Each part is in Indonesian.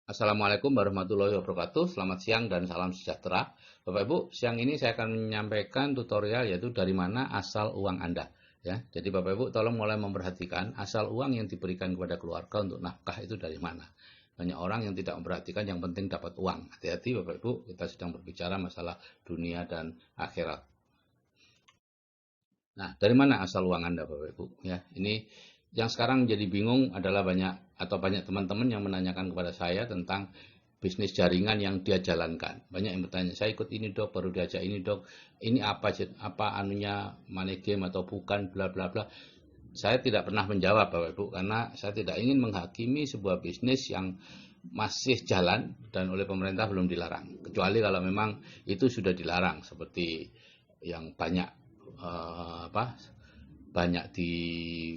Assalamualaikum warahmatullahi wabarakatuh. Selamat siang dan salam sejahtera. Bapak Ibu, siang ini saya akan menyampaikan tutorial yaitu dari mana asal uang Anda. Ya, jadi Bapak Ibu tolong mulai memperhatikan asal uang yang diberikan kepada keluarga untuk nafkah itu dari mana. Banyak orang yang tidak memperhatikan, yang penting dapat uang. Hati-hati Bapak Ibu, kita sedang berbicara masalah dunia dan akhirat. Nah, dari mana asal uang Anda, Bapak Ibu? Ya, ini yang sekarang jadi bingung adalah banyak teman-teman yang menanyakan kepada saya tentang bisnis jaringan yang dia jalankan. Banyak yang bertanya, saya ikut ini dok, baru diajak ini dok, ini apa anunya, money game atau bukan, bla bla bla. Saya tidak pernah menjawab, Bapak Ibu, karena saya tidak ingin menghakimi sebuah bisnis yang masih jalan dan oleh pemerintah belum dilarang. Kecuali kalau memang itu sudah dilarang, seperti yang banyak di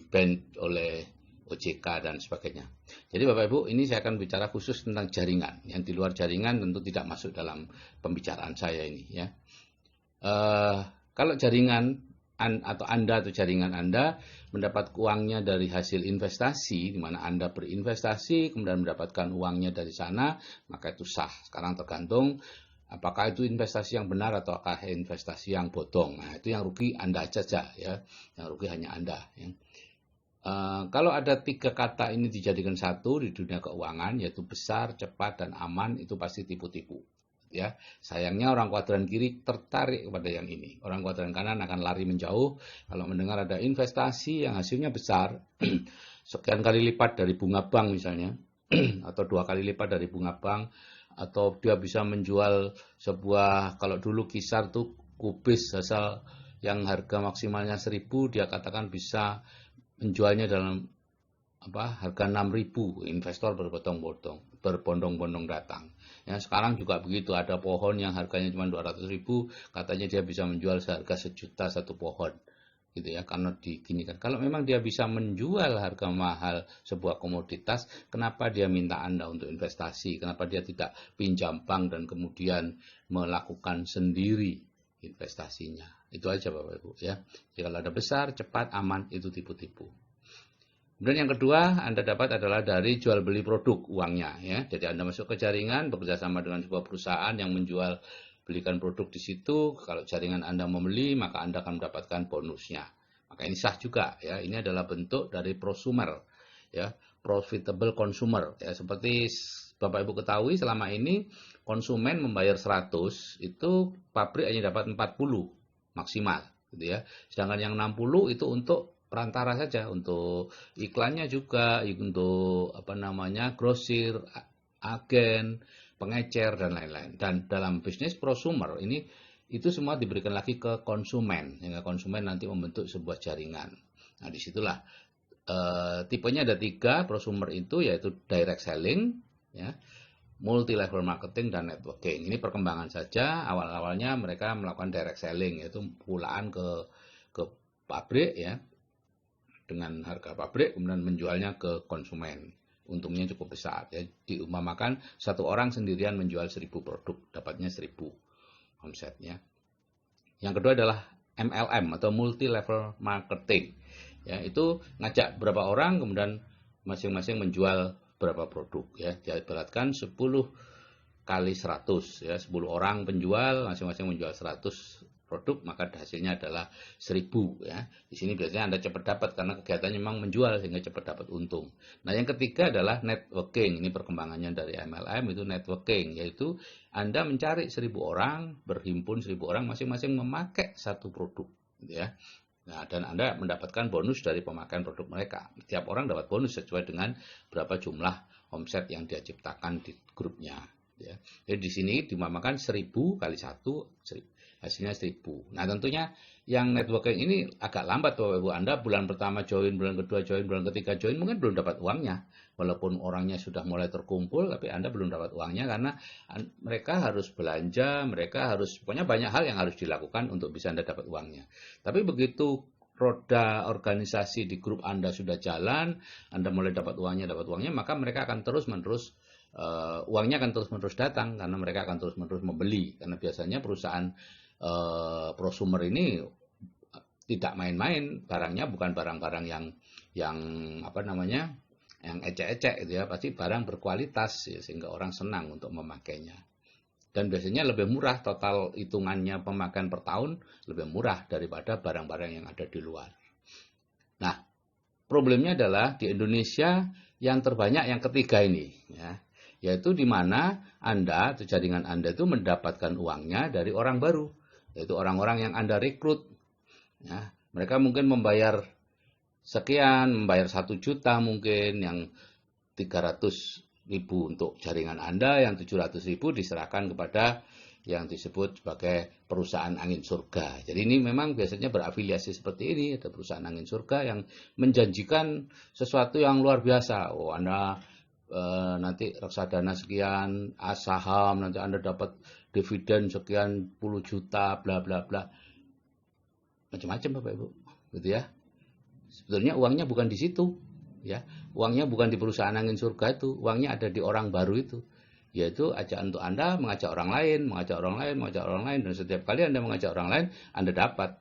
ban oleh OJK dan sebagainya. Jadi Bapak Ibu, ini saya akan bicara khusus tentang jaringan. Yang di luar jaringan tentu tidak masuk dalam pembicaraan saya ini ya. Eh, Kalau jaringan atau Anda atau jaringan Anda mendapat uangnya dari hasil investasi, di mana Anda berinvestasi kemudian mendapatkan uangnya dari sana, maka itu sah. Sekarang tergantung apakah itu investasi yang benar atau apakah investasi yang bodong. Nah, itu yang rugi Anda saja ya, yang rugi hanya Anda. Ya. Kalau ada tiga kata ini dijadikan satu di dunia keuangan, yaitu besar, cepat, dan aman, itu pasti tipu-tipu. Ya, sayangnya orang kuadran kiri tertarik kepada yang ini. Orang kuadran kanan akan lari menjauh kalau mendengar ada investasi yang hasilnya besar, sekian kali lipat dari bunga bank misalnya, atau 2 kali lipat dari bunga bank, atau dia bisa menjual sebuah, kalau dulu kisar tuh kubis asal yang harga maksimalnya 1.000, dia katakan bisa menjualnya dalam harga 6.000, investor berbondong-bondong datang. Ya, sekarang juga begitu, ada pohon yang harganya cuma 200.000, katanya dia bisa menjual seharga 1 juta satu pohon. Gitu ya, karena diginikan. Kalau memang dia bisa menjual harga mahal sebuah komoditas, kenapa dia minta Anda untuk investasi? Kenapa dia tidak pinjam bank dan kemudian melakukan sendiri investasinya? Itu aja Bapak Ibu ya. Jadi kalau ada besar, cepat, aman, itu tipu-tipu. Kemudian yang kedua Anda dapat adalah dari jual beli produk uangnya ya. Jadi Anda masuk ke jaringan bekerja sama dengan sebuah perusahaan yang menjual belikan produk di situ. Kalau jaringan Anda membeli, maka Anda akan mendapatkan bonusnya. Maka ini sah juga ya. Ini adalah bentuk dari prosumer ya, profitable consumer ya. Seperti Bapak Ibu ketahui, selama ini konsumen membayar 100, itu pabrik hanya dapat 40 maksimal gitu ya. Sedangkan yang 60 itu untuk perantara saja, untuk iklannya juga, untuk grosir, agen, pengecer dan lain-lain. Dan dalam bisnis prosumer ini itu semua diberikan lagi ke konsumen, sehingga konsumen nanti membentuk sebuah jaringan. Nah, disitulah tipenya ada 3 prosumer itu, yaitu direct selling, ya, multi level marketing dan networking. Ini perkembangan saja. Awal-awalnya mereka melakukan direct selling, yaitu pulaan ke pabrik ya, dengan harga pabrik, kemudian menjualnya ke konsumen. Untungnya cukup besar ya. Diumpamakan satu orang sendirian menjual 1.000 produk, dapatnya 1.000 omsetnya. Yang kedua adalah MLM atau multi level marketing. Ya, itu ngajak berapa orang kemudian masing-masing menjual berapa produk ya. Diibaratkan 10 kali 100 ya, 10 orang penjual masing-masing menjual 100 produk, maka hasilnya adalah 1.000 ya. Di sini biasanya Anda cepat dapat karena kegiatannya memang menjual sehingga cepat dapat untung. Nah, yang ketiga adalah networking. Ini perkembangannya dari MLM, itu networking, yaitu Anda mencari 1.000 orang, berhimpun 1.000 orang masing-masing memakai satu produk gitu ya. Nah, dan Anda mendapatkan bonus dari pemakaian produk mereka. Setiap orang dapat bonus sesuai dengan berapa jumlah omset yang dia ciptakan di grupnya. Ya. Jadi di sini dimamakan 1.000 kali 1, hasilnya 1.000. Nah, tentunya yang networking ini agak lambat Bapak Ibu. Anda bulan pertama join, bulan kedua join, bulan ketiga join, mungkin belum dapat uangnya. Walaupun orangnya sudah mulai terkumpul, tapi Anda belum dapat uangnya karena mereka harus belanja, pokoknya banyak hal yang harus dilakukan untuk bisa Anda dapat uangnya. Tapi begitu roda organisasi di grup Anda sudah jalan, Anda mulai dapat uangnya, maka mereka akan terus-menerus uangnya akan terus-menerus datang karena mereka akan terus-menerus membeli, karena biasanya perusahaan prosumer ini tidak main-main, barangnya bukan barang-barang yang yang ecek-ecek gitu ya, pasti barang berkualitas ya, sehingga orang senang untuk memakainya. Dan biasanya lebih murah, total hitungannya pemakaian per tahun lebih murah daripada barang-barang yang ada di luar. Nah, problemnya adalah di Indonesia yang terbanyak yang ketiga ini, ya, yaitu di mana Anda atau jaringan Anda itu mendapatkan uangnya dari orang baru, yaitu orang-orang yang Anda rekrut. Ya, mereka mungkin membayar sekian, membayar 1 juta mungkin, yang 300.000 untuk jaringan Anda, yang 700.000 diserahkan kepada yang disebut sebagai perusahaan angin surga. Jadi ini memang biasanya berafiliasi seperti ini, ada perusahaan angin surga yang menjanjikan sesuatu yang luar biasa. Oh, Anda nanti reksadana sekian, saham, nanti Anda dapat dividen sekian puluh juta, bla bla bla. Macam-macam Bapak Ibu, gitu ya. Sebetulnya uangnya bukan di situ, ya. Uangnya bukan di perusahaan angin surga itu, uangnya ada di orang baru itu. Yaitu ajakan untuk Anda mengajak orang lain, mengajak orang lain, mengajak orang lain, dan setiap kali Anda mengajak orang lain, Anda dapat.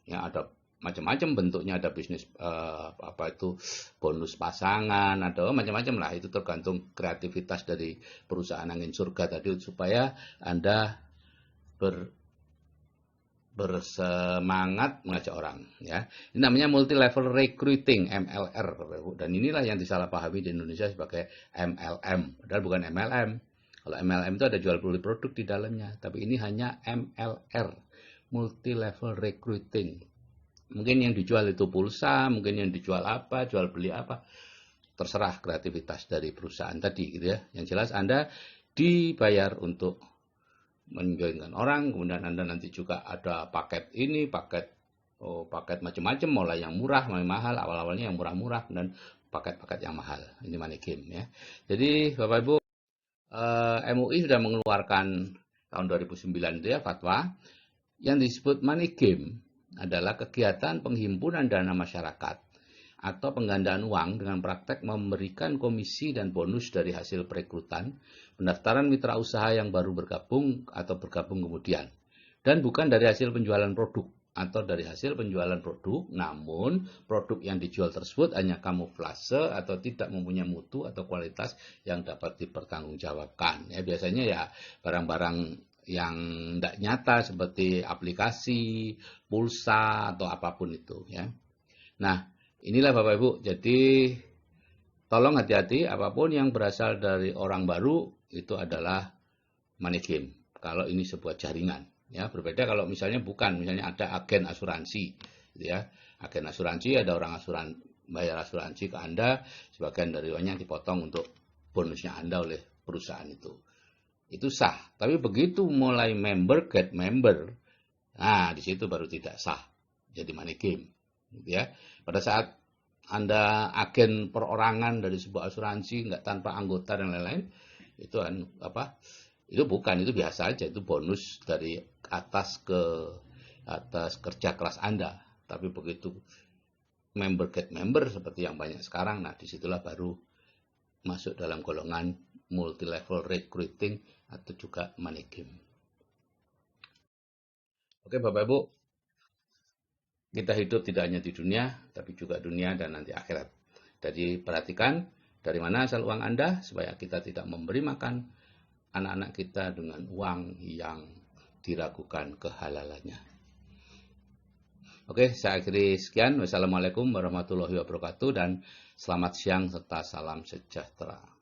Ya, ada macam-macam bentuknya, ada bisnis bonus pasangan, ada macam-macam lah, itu tergantung kreativitas dari perusahaan angin surga tadi supaya Anda bersemangat mengajak orang, ya. Ini namanya multi level recruiting, MLR, dan inilah yang disalahpahami di Indonesia sebagai MLM, padahal bukan MLM. Kalau MLM itu ada jual beli produk di dalamnya, tapi ini hanya MLR, multi level recruiting. Mungkin yang dijual itu pulsa, mungkin yang dijual apa, jual beli apa, terserah kreativitas dari perusahaan tadi, gitu ya. Yang jelas Anda dibayar untuk menjoinkan orang, kemudian Anda nanti juga ada paket ini, paket macam-macam, mulai yang murah, mulai mahal, awal-awalnya yang murah-murah, dan paket-paket yang mahal. Ini money game, ya. Jadi Bapak Ibu, MUI sudah mengeluarkan tahun 2009 itu ya fatwa yang disebut money game adalah kegiatan penghimpunan dana masyarakat atau penggandaan uang dengan praktek memberikan komisi dan bonus dari hasil perekrutan, pendaftaran mitra usaha yang baru bergabung atau bergabung kemudian, dan bukan dari hasil penjualan produk atau dari hasil penjualan produk, namun produk yang dijual tersebut hanya kamuflase atau tidak mempunyai mutu atau kualitas yang dapat dipertanggungjawabkan. Ya, biasanya ya barang-barang yang tidak nyata seperti aplikasi, pulsa, atau apapun itu, ya. Nah, inilah Bapak Ibu, jadi tolong hati-hati, apapun yang berasal dari orang baru itu adalah money game. Kalau ini sebuah jaringan, ya, berbeda kalau misalnya bukan, misalnya ada agen asuransi, gitu ya. Agen asuransi, ada orang bayar asuransi ke Anda, sebagian dari uangnya dipotong untuk bonusnya Anda oleh perusahaan itu. Itu sah. Tapi begitu mulai member get member, nah di situ baru tidak sah. Jadi money game, gitu ya. Pada saat Anda agen perorangan dari sebuah asuransi nggak tanpa anggota dan lain-lain, itu itu bukan, itu biasa aja, itu bonus dari atas kerja keras Anda. Tapi begitu member get member seperti yang banyak sekarang, nah disitulah baru masuk dalam golongan multi level recruiting atau juga money game. Oke Bapak Ibu, kita hidup tidak hanya di dunia, tapi juga dunia dan nanti akhirat. Jadi perhatikan dari mana asal uang Anda, supaya kita tidak memberi makan anak-anak kita dengan uang yang diragukan kehalalannya. Oke, saya akhiri sekian. Wassalamualaikum warahmatullahi wabarakatuh dan selamat siang serta salam sejahtera.